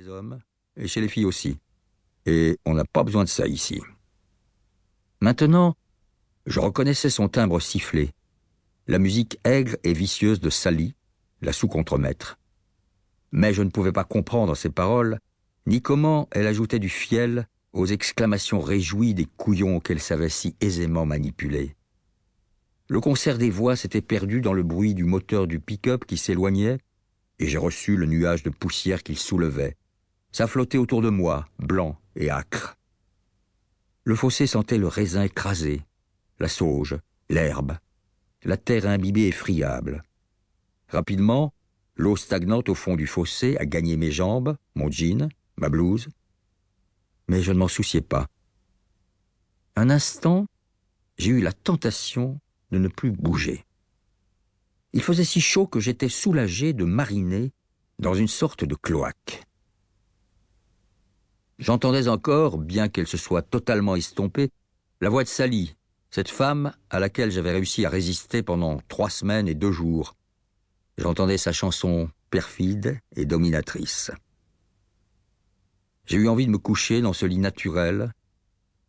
les hommes, et chez les filles aussi. Et on n'a pas besoin de ça ici. Maintenant, je reconnaissais son timbre sifflé, la musique aigre et vicieuse de Sally, la sous-contremaître. Mais je ne pouvais pas comprendre ses paroles, ni comment elle ajoutait du fiel aux exclamations réjouies des couillons qu'elle savait si aisément manipuler. Le concert des voix s'était perdu dans le bruit du moteur du pick-up qui s'éloignait, et j'ai reçu le nuage de poussière qu'il soulevait. Ça flottait autour de moi, blanc et âcre. Le fossé sentait le raisin écrasé, la sauge, l'herbe, la terre imbibée et friable. Rapidement, l'eau stagnante au fond du fossé a gagné mes jambes, mon jean, ma blouse. Mais je ne m'en souciais pas. Un instant, j'ai eu la tentation de ne plus bouger. Il faisait si chaud que j'étais soulagé de mariner dans une sorte de cloaque. J'entendais encore, bien qu'elle se soit totalement estompée, la voix de Sally, cette femme à laquelle j'avais réussi à résister pendant 3 semaines et 2 jours. J'entendais sa chanson perfide et dominatrice. J'ai eu envie de me coucher dans ce lit naturel,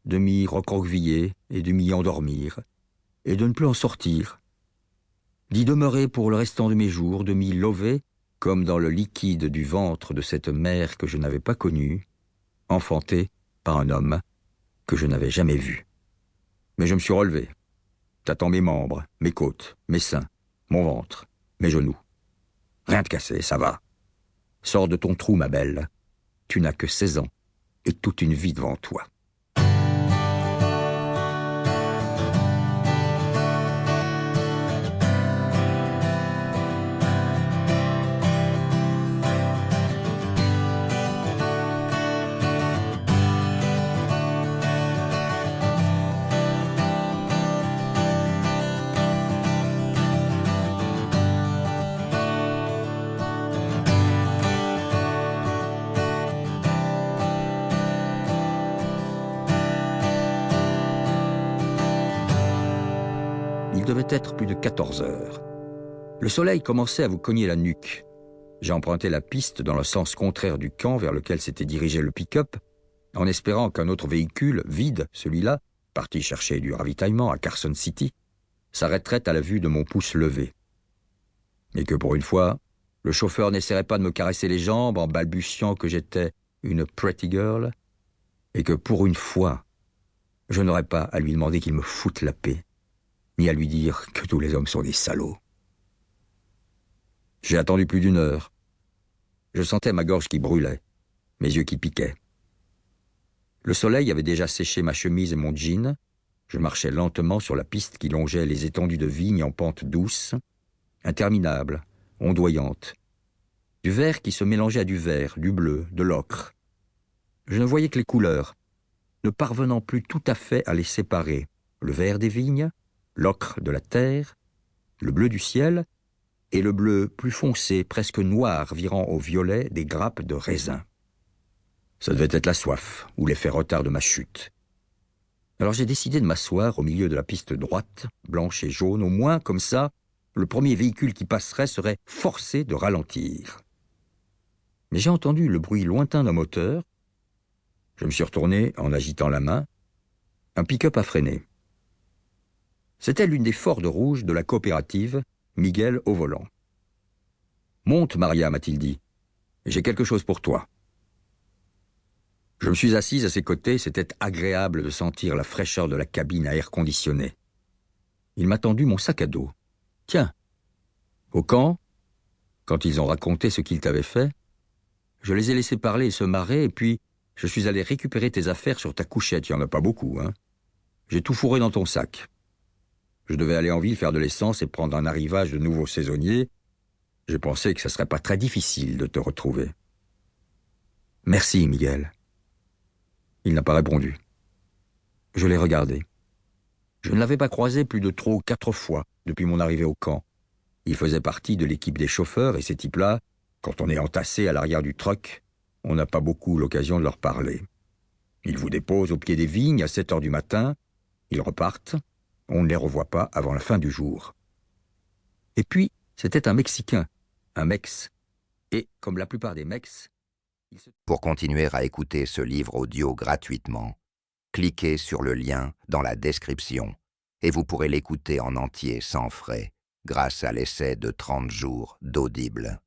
de m'y recroqueviller et de m'y endormir, et de ne plus en sortir, d'y demeurer pour le restant de mes jours, de m'y lever, comme dans le liquide du ventre de cette mère que je n'avais pas connue, enfantée par un homme que je n'avais jamais vu. Mais je me suis relevé, tâtant mes membres, mes côtes, mes seins, mon ventre, mes genoux. Rien de cassé, ça va. Sors de ton trou, ma belle. Tu n'as que 16 ans et toute une vie devant toi. Il devait être plus de 14 heures. Le soleil commençait à vous cogner la nuque. J'ai emprunté la piste dans le sens contraire du camp vers lequel s'était dirigé le pick-up, en espérant qu'un autre véhicule, vide, celui-là, parti chercher du ravitaillement à Carson City, s'arrêterait à la vue de mon pouce levé. Et que pour une fois, le chauffeur n'essaierait pas de me caresser les jambes en balbutiant que j'étais une pretty girl, et que pour une fois, je n'aurais pas à lui demander qu'il me foute la paix, ni à lui dire que tous les hommes sont des salauds. J'ai attendu plus d'1 heure. Je sentais ma gorge qui brûlait, mes yeux qui piquaient. Le soleil avait déjà séché ma chemise et mon jean. Je marchais lentement sur la piste qui longeait les étendues de vignes en pente douce, interminable, ondoyante. Du vert qui se mélangeait à du vert, du bleu, de l'ocre. Je ne voyais que les couleurs, ne parvenant plus tout à fait à les séparer. Le vert des vignes, l'ocre de la terre, le bleu du ciel et le bleu plus foncé, presque noir, virant au violet des grappes de raisin. Ça devait être la soif ou l'effet retard de ma chute. Alors j'ai décidé de m'asseoir au milieu de la piste droite, blanche et jaune. Au moins, comme ça, le premier véhicule qui passerait serait forcé de ralentir. Mais j'ai entendu le bruit lointain d'un moteur. Je me suis retourné en agitant la main. Un pick-up a freiné. C'était l'une des Ford rouges de la coopérative, Miguel au volant. « Monte, Maria, m'a-t-il dit. J'ai quelque chose pour toi. » Je me suis assise à ses côtés, c'était agréable de sentir la fraîcheur de la cabine à air conditionné. Il m'a tendu mon sac à dos. « Tiens, au camp, quand ils ont raconté ce qu'ils t'avaient fait, je les ai laissés parler et se marrer, et puis je suis allé récupérer tes affaires sur ta couchette, il n'y en a pas beaucoup, hein. J'ai tout fourré dans ton sac. Je devais aller en ville faire de l'essence et prendre un arrivage de nouveaux saisonniers. J'ai pensé que ça serait pas très difficile de te retrouver. » « Merci, Miguel. » Il n'a pas répondu. Je l'ai regardé. Je ne l'avais pas croisé plus de 3 ou 4 fois depuis mon arrivée au camp. Il faisait partie de l'équipe des chauffeurs et ces types-là, quand on est entassé à l'arrière du truck, on n'a pas beaucoup l'occasion de leur parler. Ils vous déposent au pied des vignes à 7 heures du matin, ils repartent, on ne les revoit pas avant la fin du jour. Et puis, c'était un Mexicain, un Mex. Et, comme la plupart des Mex, Pour continuer à écouter ce livre audio gratuitement, cliquez sur le lien dans la description et vous pourrez l'écouter en entier sans frais grâce à l'essai de 30 jours d'Audible.